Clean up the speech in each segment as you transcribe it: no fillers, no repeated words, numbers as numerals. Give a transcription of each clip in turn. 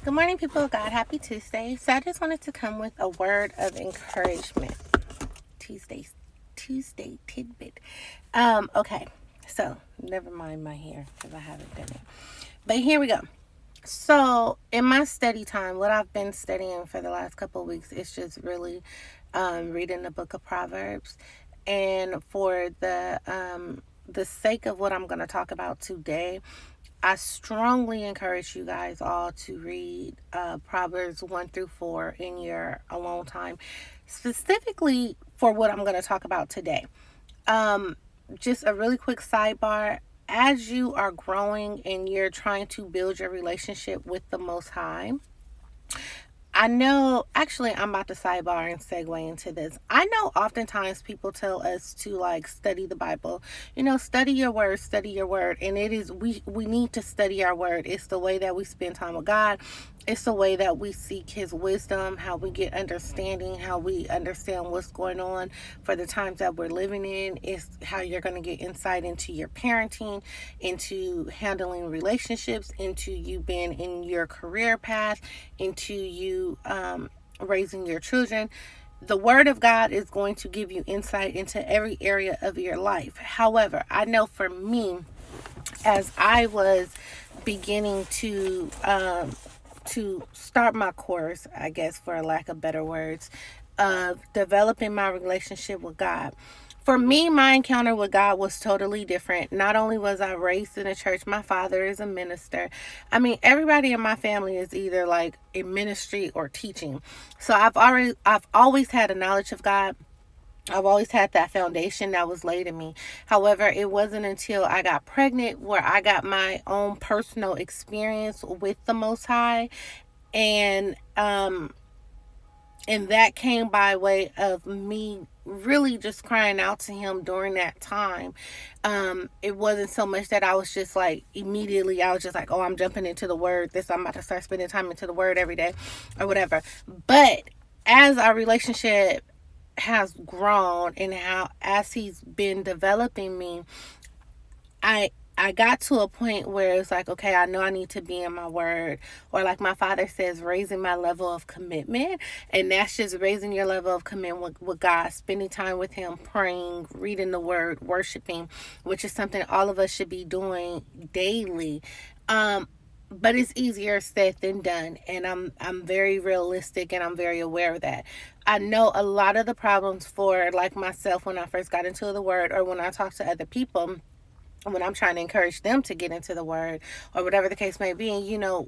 Good morning, people of God. Happy Tuesday. So I just wanted to come with a word of encouragement. Tuesday, Tuesday tidbit. Okay. So never mind my hair because I haven't done it. But here we go. So in my study time, what I've been studying for the last couple of weeks is just really reading the book of Proverbs. And for the sake of what I'm going to talk about today, I strongly encourage you guys all to read Proverbs 1 through 4 in your alone time, specifically for what I'm going to talk about today. Um, just a really quick sidebar. As you are growing and you're trying to build your relationship with the Most High, I know, actually, I'm about to sidebar and segue into this. I know oftentimes people tell us to like study the Bible, study your word. And it is, we need to study our word. It's the way that we spend time with God. It's the way that we seek his wisdom, how we get understanding, how we understand what's going on for the times that we're living in. It's how you're going to get insight into your parenting, into handling relationships, into you being in your career path, into you raising your children. The word of God is going to give you insight into every area of your life. However, I know for me, as I was beginning to start my course, I guess for a lack of better words, of developing my relationship with God. For me, my encounter with God was totally different. Not only was I raised in a church, my father is a minister. I mean, everybody in my family is either like in ministry or teaching. So I've always had a knowledge of God. I've always had that foundation that was laid in me. However, it wasn't until I got pregnant where I got my own personal experience with the Most High, and that came by way of me really just crying out to him during that time. It wasn't so much that I was just like immediately I was just like, oh, I'm jumping into the word. I'm about to start spending time into the word every day or whatever. But as our relationship has grown and how as he's been developing me, I I got to a point where it's like, okay, I know I need to be in my word. Or like my father says, raising my level of commitment. And that's just raising your level of commitment with God, spending time with him, praying, reading the word, worshiping, which is something all of us should be doing daily. But it's easier said than done, and I'm very realistic and I'm very aware of that. I know a lot of the problems for like myself when I first got into the word, or when I talk to other people when I'm trying to encourage them to get into the word or whatever the case may be,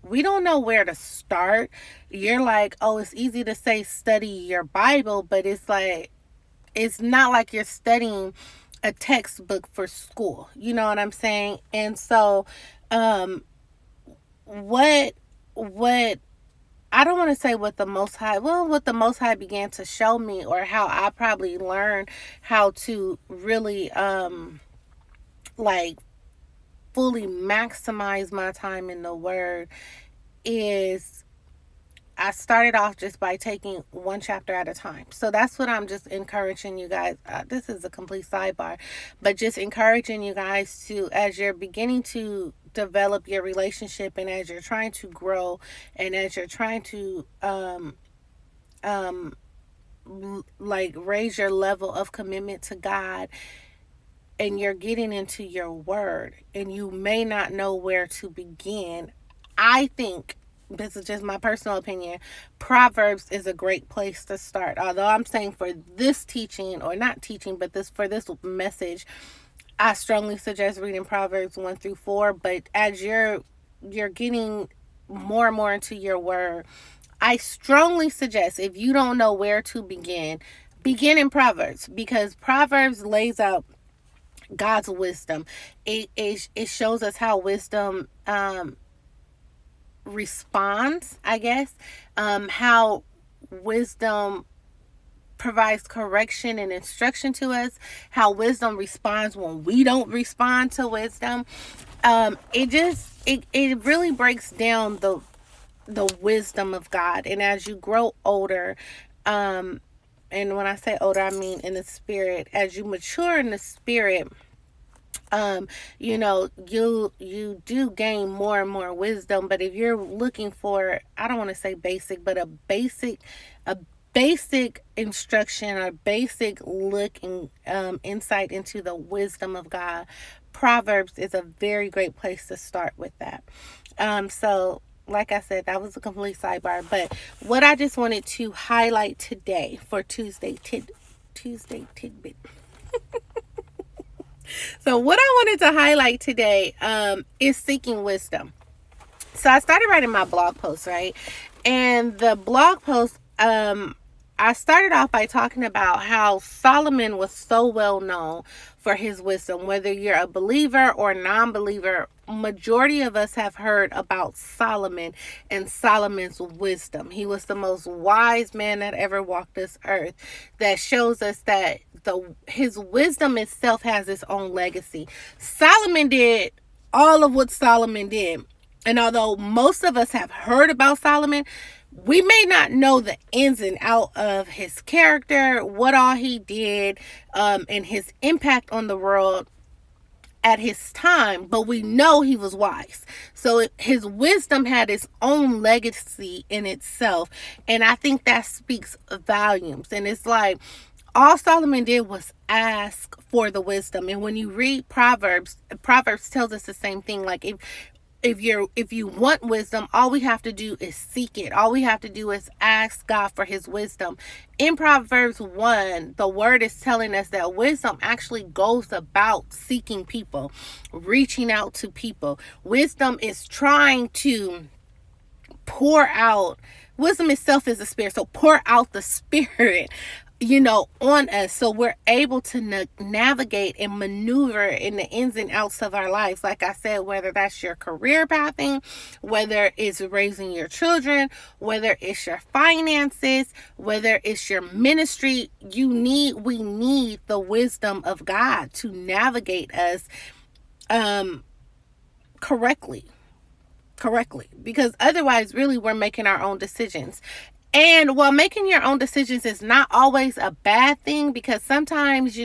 we don't know where to start. You're like, oh, it's easy to say study your Bible, but it's like, it's not like you're studying a textbook for school. You know what I'm saying? And so, what, what, I don't want to say what the Most High began to show me, or how I probably learned how to really, like, fully maximize my time in the word, is I started off just by taking one chapter at a time. So that's what I'm just encouraging you guys. This is a complete sidebar, but just encouraging you guys to, as you're beginning to develop your relationship, and as you're trying to grow, and as you're trying to um like raise your level of commitment to God, and you're getting into your word and you may not know where to begin, I think, this is just my personal opinion, Proverbs is a great place to start. Although I'm saying for this teaching, or not teaching, but for this message, I strongly suggest reading Proverbs 1 through 4. But as you're getting more and more into your word, I strongly suggest, if you don't know where to begin in Proverbs, because Proverbs lays out God's wisdom. It shows us how wisdom responds, I guess. How wisdom provides correction and instruction to us. How wisdom responds when we don't respond to wisdom. It really breaks down the wisdom of God. And as you grow older, and when I say older, I mean in the spirit. As you mature in the spirit, um you do gain more and more wisdom. But if you're looking for, I don't want to say basic, but a basic instruction or basic look and insight into the wisdom of God, Proverbs is a very great place to start with that. So like I said, that was a complete sidebar, but what I just wanted to highlight today for Tuesday tidbit. So what I wanted to highlight today is seeking wisdom. So I started writing my blog post, right? And the blog post, I started off by talking about how Solomon was so well known for his wisdom. Whether you're a believer or non-believer, majority of us have heard about Solomon and Solomon's wisdom. He was the most wise man that ever walked this earth. That shows us that his wisdom itself has its own legacy. Solomon did all of what Solomon did. And although most of us have heard about Solomon, we may not know the ins and out of his character, what all he did, and his impact on the world at his time, but we know he was wise. So his wisdom had its own legacy in itself. And I think that speaks volumes. And it's like, all Solomon did was ask for the wisdom. And when you read Proverbs tells us the same thing. Like, if you want wisdom, all we have to do is seek it. All we have to do is ask God for his wisdom. In Proverbs 1, the word is telling us that wisdom actually goes about seeking people, reaching out to people. Wisdom is trying to pour out. Wisdom itself is the spirit. So pour out the spirit, on us, so we're able to navigate and maneuver in the ins and outs of our lives. Like I said, whether that's your career pathing, whether it's raising your children, whether it's your finances, whether it's your ministry, we need the wisdom of God to navigate us correctly, because otherwise really we're making our own decisions. And while making your own decisions is not always a bad thing, because sometimes,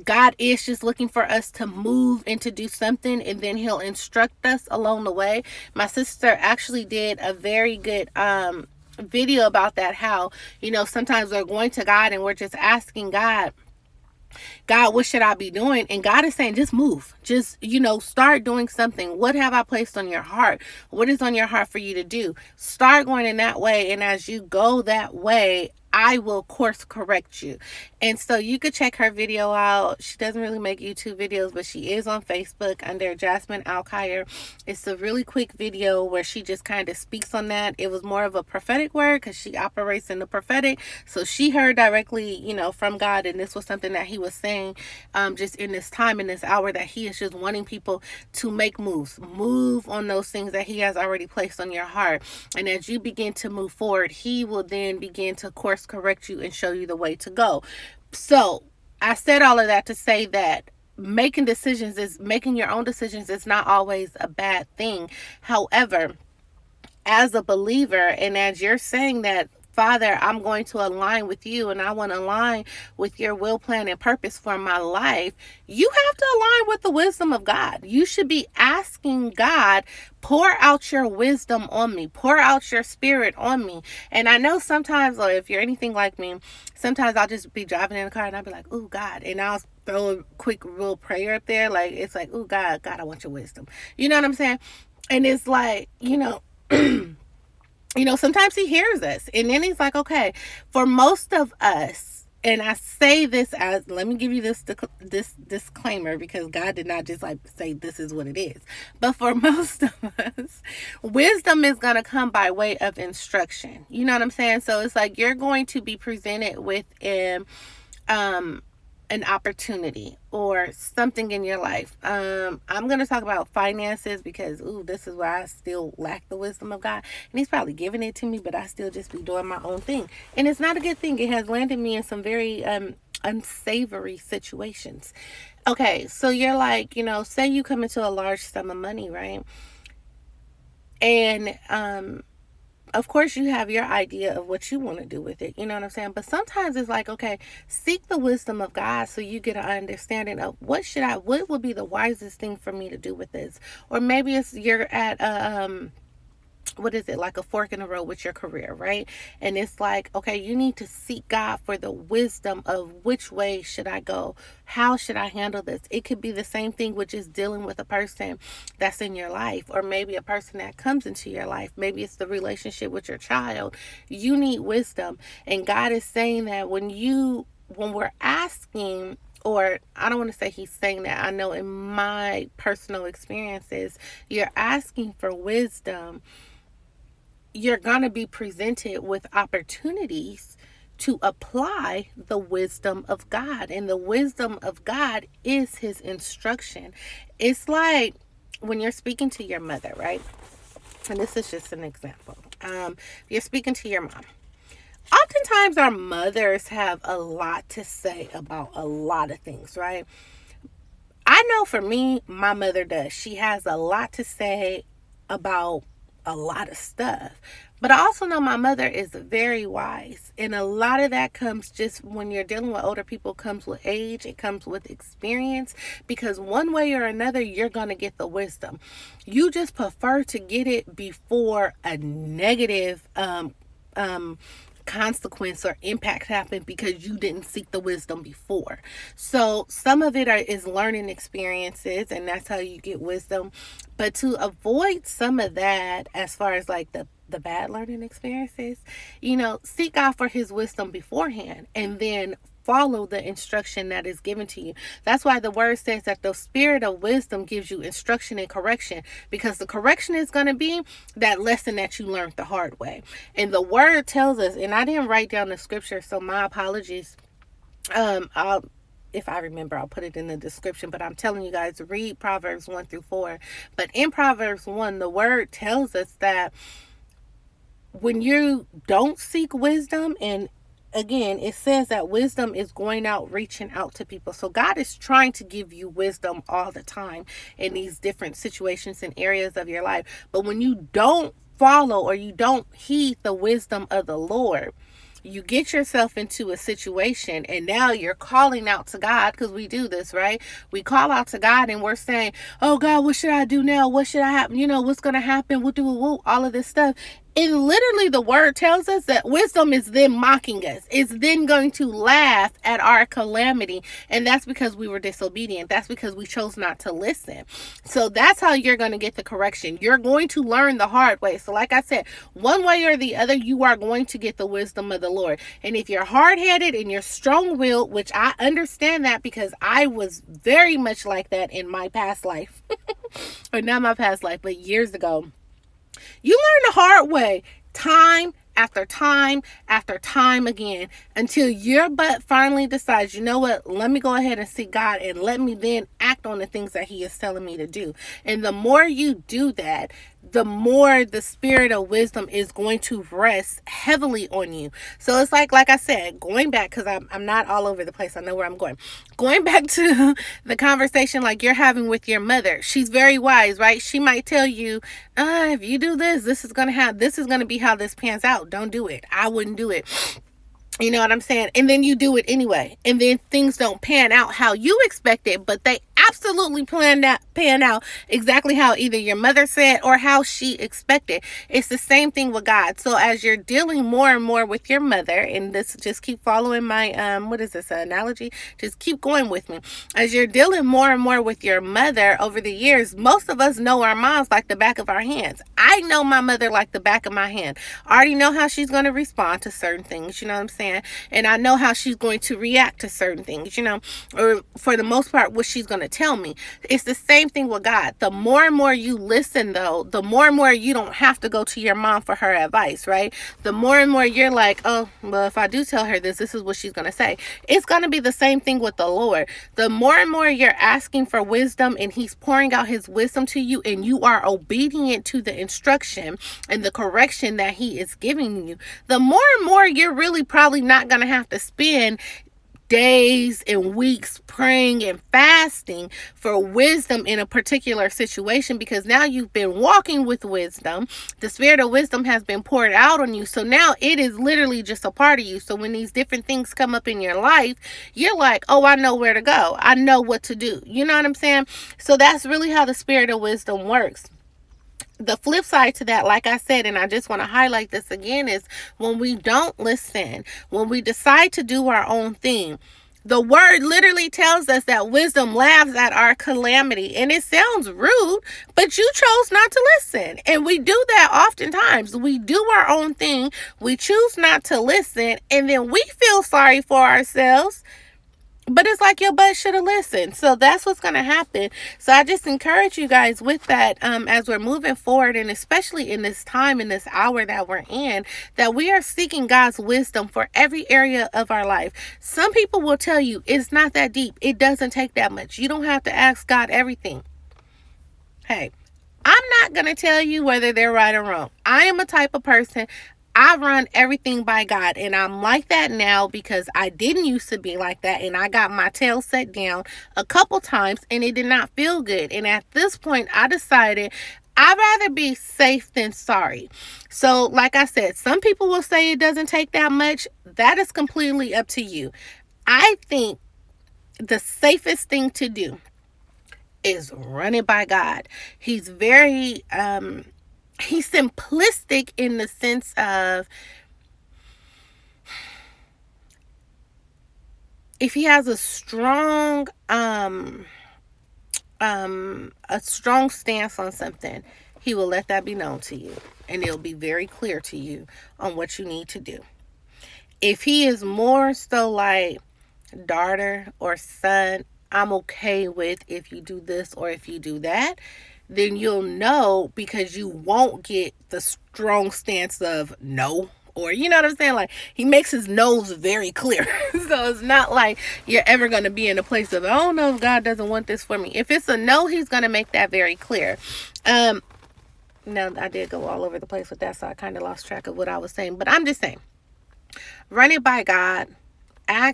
God is just looking for us to move and to do something, and then he'll instruct us along the way. My sister actually did a very good video about that, how, sometimes we're going to God and we're just asking God, what should I be doing? And God is saying, just move. Just, start doing something. What have I placed on your heart? What is on your heart for you to do? Start going in that way. And as you go that way, I will course correct you. And so you could check her video out. She doesn't really make YouTube videos, but she is on Facebook under Jasmine Alkire. It's a really quick video where she just kind of speaks on that. It was more of a prophetic word because she operates in the prophetic. So she heard directly, from God. And this was something that he was saying just in this time, in this hour, that he is just wanting people to make moves. Move on those things that he has already placed on your heart. And as you begin to move forward, he will then begin to course correct you and show you the way to go. So I said all of that to say that making your own decisions is not always a bad thing. However, as a believer, and as you're saying that, Father, I'm going to align with you, and I want to align with your will, plan, and purpose for my life, you have to align with the wisdom of God. You should be asking God, pour out your wisdom on me, pour out your spirit on me. And I know sometimes, or if you're anything like me, sometimes I'll just be driving in the car and I'll be like, oh God, and I'll throw a quick real prayer up there. Like, it's like, oh God, I want your wisdom. You know what I'm saying? And it's like, sometimes he hears us, and then he's like, okay, for most of us, and I say this as, let me give you this disclaimer, because God did not just like say this is what it is. But for most of us, wisdom is going to come by way of instruction. You know what I'm saying? So it's like you're going to be presented with an opportunity or something in your life. I'm going to talk about finances because, this is where I still lack the wisdom of God. And he's probably giving it to me, but I still just be doing my own thing. And it's not a good thing. It has landed me in some very unsavory situations. Okay, so you're like, say you come into a large sum of money, right? And of course you have your idea of what you want to do with it, you know what I'm saying? But sometimes it's like, okay, seek the wisdom of God so you get an understanding of what would be the wisest thing for me to do with this. Or maybe it's you're at what is it, like a fork in the road with your career, right? And it's like, okay, you need to seek God for the wisdom of which way should I go, how should I handle this. It could be the same thing with just dealing with a person that's in your life, or maybe a person that comes into your life. Maybe it's the relationship with your child. You need wisdom, and God is saying that when we're asking, or I don't want to say he's saying that, I know in my personal experiences, you're asking for wisdom, you're going to be presented with opportunities to apply the wisdom of God. And the wisdom of God is his instruction. It's like when you're speaking to your mother, right? And this is just an example. You're speaking to your mom. Oftentimes, our mothers have a lot to say about a lot of things, right? I know for me, my mother does. She has a lot to say about a lot of stuff. But I also know my mother is very wise. And a lot of that comes just when you're dealing with older people, comes with age, it comes with experience. Because one way or another, you're going to get the wisdom. You just prefer to get it before a negative consequence or impact happened because you didn't seek the wisdom before. So some of it is learning experiences, and that's how you get wisdom. But to avoid some of that, as far as like the bad learning experiences, seek out for his wisdom beforehand, and then follow the instruction that is given to you. That's why the word says that the spirit of wisdom gives you instruction and correction, because the correction is going to be that lesson that you learned the hard way. And the word tells us, and I didn't write down the scripture, so my apologies. If I remember, I'll put it in the description, but I'm telling you guys to read Proverbs 1-4. But in Proverbs 1, the word tells us that when you don't seek wisdom, and again, it says that wisdom is going out, reaching out to people. So God is trying to give you wisdom all the time in these different situations and areas of your life. But when you don't follow or you don't heed the wisdom of the Lord, you get yourself into a situation, and now you're calling out to God, because we do this, right? We call out to God and we're saying, oh God, what should I do now? What should I happen? What's going to happen? We'll do all of this stuff. And literally the word tells us that wisdom is then mocking us. It's then going to laugh at our calamity. And that's because we were disobedient. That's because we chose not to listen. So that's how you're going to get the correction. You're going to learn the hard way. So like I said, one way or the other, you are going to get the wisdom of the Lord. And if you're hard-headed and you're strong-willed, which I understand that because I was very much like that in my past life, or not my past life, but years ago, you learn the hard way, time after time after time again, until your butt finally decides, you know what, let me go ahead and seek God, and let me then act on the things that he is telling me to do. And the more you do that, the more the spirit of wisdom is going to rest heavily on you. So it's like I said, going back, because I'm not all over the place. I know where I'm going. Going back to the conversation like you're having with your mother. She's very wise, right? She might tell you, if you do this, this is going to be how this pans out. Don't do it. I wouldn't do it. You know what I'm saying? And then you do it anyway. And then things don't pan out how you expected, but they absolutely pan out exactly how either your mother said or how she expected. It's the same thing with God. So as you're dealing more and more with your mother, and this, just keep following my analogy? Just keep going with me. As you're dealing more and more with your mother over the years, most of us know our moms like the back of our hands. I know my mother like the back of my hand. I already know how she's going to respond to certain things, you know what I'm saying? And I know how she's going to react to certain things, or for the most part, what she's going to tell me. It's the same thing with God. The more and more you listen, though, the more and more you don't have to go to your mom for her advice, right? The more and more you're like, oh, well, if I do tell her this is what she's going to say. It's going to be the same thing with the Lord. The more and more you're asking for wisdom, and he's pouring out his wisdom to you, and you are obedient to the instruction and the correction that he is giving you, the more and more you're really probably not going to have to spend days and weeks praying and fasting for wisdom in a particular situation, because now you've been walking with wisdom. The spirit of wisdom has been poured out on you. So now it is literally just a part of you. So when these different things come up in your life, you're like, oh, I know where to go. I know what to do. You know what I'm saying? So that's really how the spirit of wisdom works. The flip side to that, like I said, and I just want to highlight this again, is when we don't listen, when we decide to do our own thing. The word literally tells us that wisdom laughs at our calamity. And it sounds rude, but you chose not to listen. And we do that oftentimes. We do our own thing. We choose not to listen. And then we feel sorry for ourselves. But it's like your butt should have listened. So that's what's going to happen. So I just encourage you guys with that, as we're moving forward, and especially in this time, in this hour that we're in, that we are seeking God's wisdom for every area of our life. Some people will tell you it's not that deep. It doesn't take that much. You don't have to ask God everything. Hey, I'm not going to tell you whether they're right or wrong. I am a type of person, I run everything by God, and I'm like that now because I didn't used to be like that, and I got my tail set down a couple times, and it did not feel good. And at this point, I decided I'd rather be safe than sorry. So, like I said, some people will say it doesn't take that much. That is completely up to you. I think the safest thing to do is run it by God. He's very he's simplistic in the sense of, if he has a strong stance on something, he will let that be known to you, and it'll be very clear to you on what you need to do. If he is more so like, daughter or son, I'm okay with if you do this or if you do that, then you'll know, because you won't get the strong stance of no. Or, you know what I'm saying? Like, he makes his no's very clear. So it's not like you're ever going to be in a place of, oh no, God doesn't want this for me. If it's a no, he's going to make that very clear. Now, I did go all over the place with that, so I kind of lost track of what I was saying. But I'm just saying, run it by God.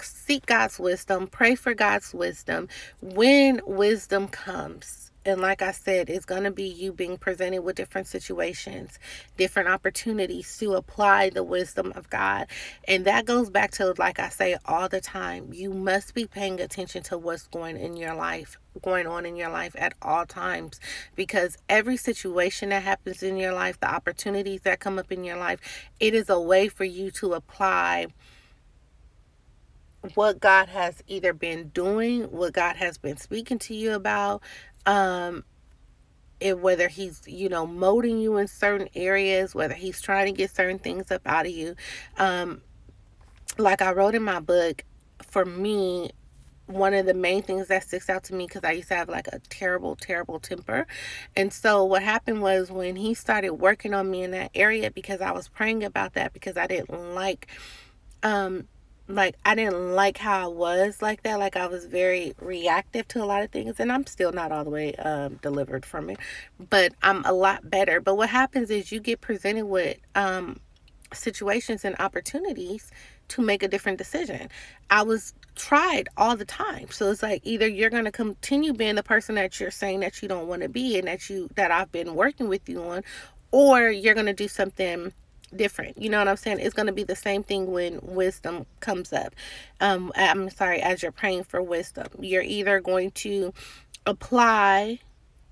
Seek God's wisdom, pray for God's wisdom when wisdom comes. And like I said, it's going to be you being presented with different situations, different opportunities to apply the wisdom of God. And that goes back to, like I say all the time, you must be paying attention to what's going on in your life at all times, because every situation that happens in your life, the opportunities that come up in your life, it is a way for you to apply what God has either been doing, what God has been speaking to you about, whether he's, molding you in certain areas, whether he's trying to get certain things up out of you. Like I wrote in my book, for me, one of the main things that sticks out to me, because I used to have like a terrible, terrible temper. And so what happened was, when he started working on me in that area, because I was praying about that, because I didn't like, I didn't like how I was like that. Like, I was very reactive to a lot of things, and I'm still not all the way delivered from it, but I'm a lot better. But what happens is, you get presented with situations and opportunities to make a different decision. I was tried all the time. So it's like, either you're going to continue being the person that you're saying that you don't want to be, and that I've been working with you on, or you're going to do something different. You know what I'm saying? It's going to be the same thing when wisdom comes up. As you're praying for wisdom, you're either going to apply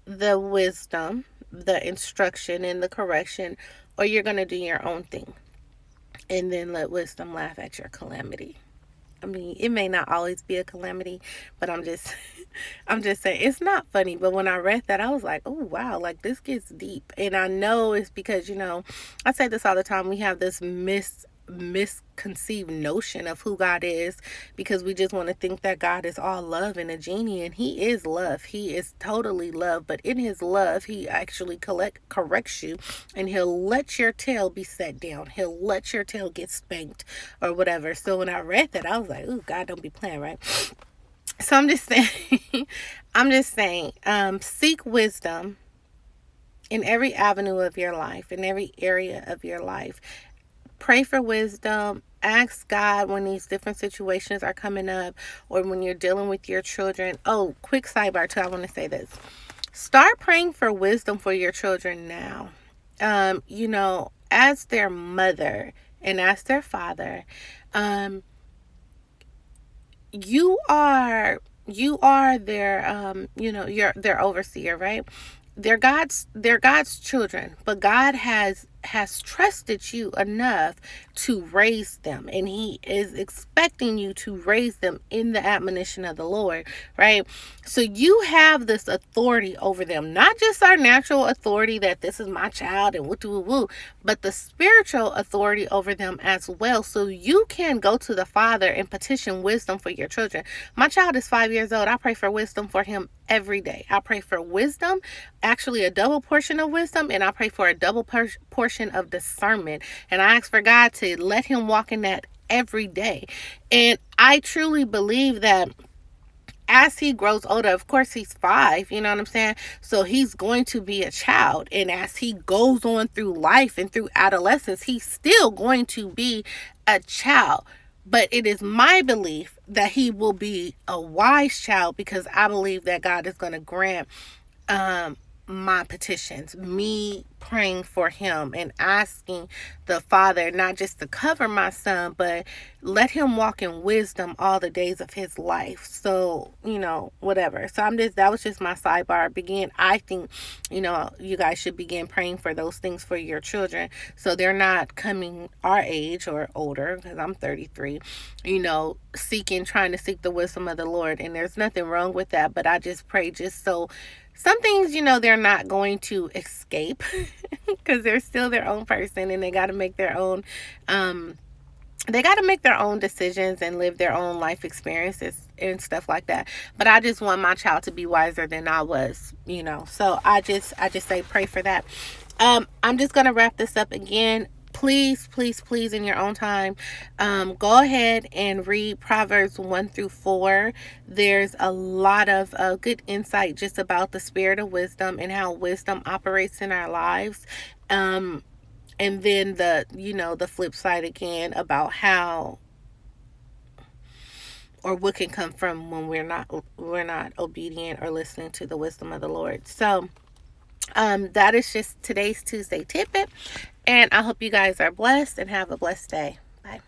the wisdom, the instruction, and the correction, or you're going to do your own thing and then let wisdom laugh at your calamity. I mean, it may not always be a calamity, but I'm just saying, it's not funny. But when I read that, I was like, oh, wow, like, this gets deep. And I know it's because, I say this all the time. We have this misconceived notion of who God is, because we just want to think that God is all love and a genie, and he is love. He is totally love, but in his love, he actually corrects you, and he'll let your tail be set down. He'll let your tail get spanked or whatever. So when I read that, I was like, ooh, God don't be playing, right? So I'm just saying, seek wisdom in every avenue of your life, in every area of your life. pray for wisdom. Ask God when these different situations are coming up or when you're dealing with your children. Oh, quick sidebar too. I want to say this. Start praying for wisdom for your children now. As their mother and as their father, um, you are their you're their overseer, right? They're God's children, but God has trusted you enough to raise them, and He is expecting you to raise them in the admonition of the Lord, right? So you have this authority over them, not just our natural authority that this is my child and woo woo, but the spiritual authority over them as well. So you can go to the Father and petition wisdom for your children. My child is 5 years old. I pray for wisdom for him every day. I pray for wisdom, actually a double portion of wisdom, and I pray for a double portion of discernment. And I ask for God to let him walk in that every day. And I truly believe that as he grows older, of course he's 5, you know what I'm saying? So he's going to be a child. And as he goes on through life and through adolescence, he's still going to be a child. But it is my belief that he will be a wise child, because I believe that God is going to grant um my petitions, me praying for him and asking the Father not just to cover my son, but let him walk in wisdom all the days of his life. So, whatever. So that was just my sidebar. I think, you guys should begin praying for those things for your children, so they're not coming our age or older, because I'm 33, trying to seek the wisdom of the Lord. And there's nothing wrong with that, but I just pray just so some things, they're not going to escape because they're still their own person, and they got to make their own decisions and live their own life experiences and stuff like that. But I just want my child to be wiser than I was, So I just say pray for that. I'm just going to wrap this up again. Please, please, please, in your own time, go ahead and read Proverbs 1-4. There's a lot of good insight just about the spirit of wisdom and how wisdom operates in our lives. And then the flip side again about how or what can come from when we're not obedient or listening to the wisdom of the Lord. So that is just today's Tuesday tidbit. And I hope you guys are blessed and have a blessed day. Bye.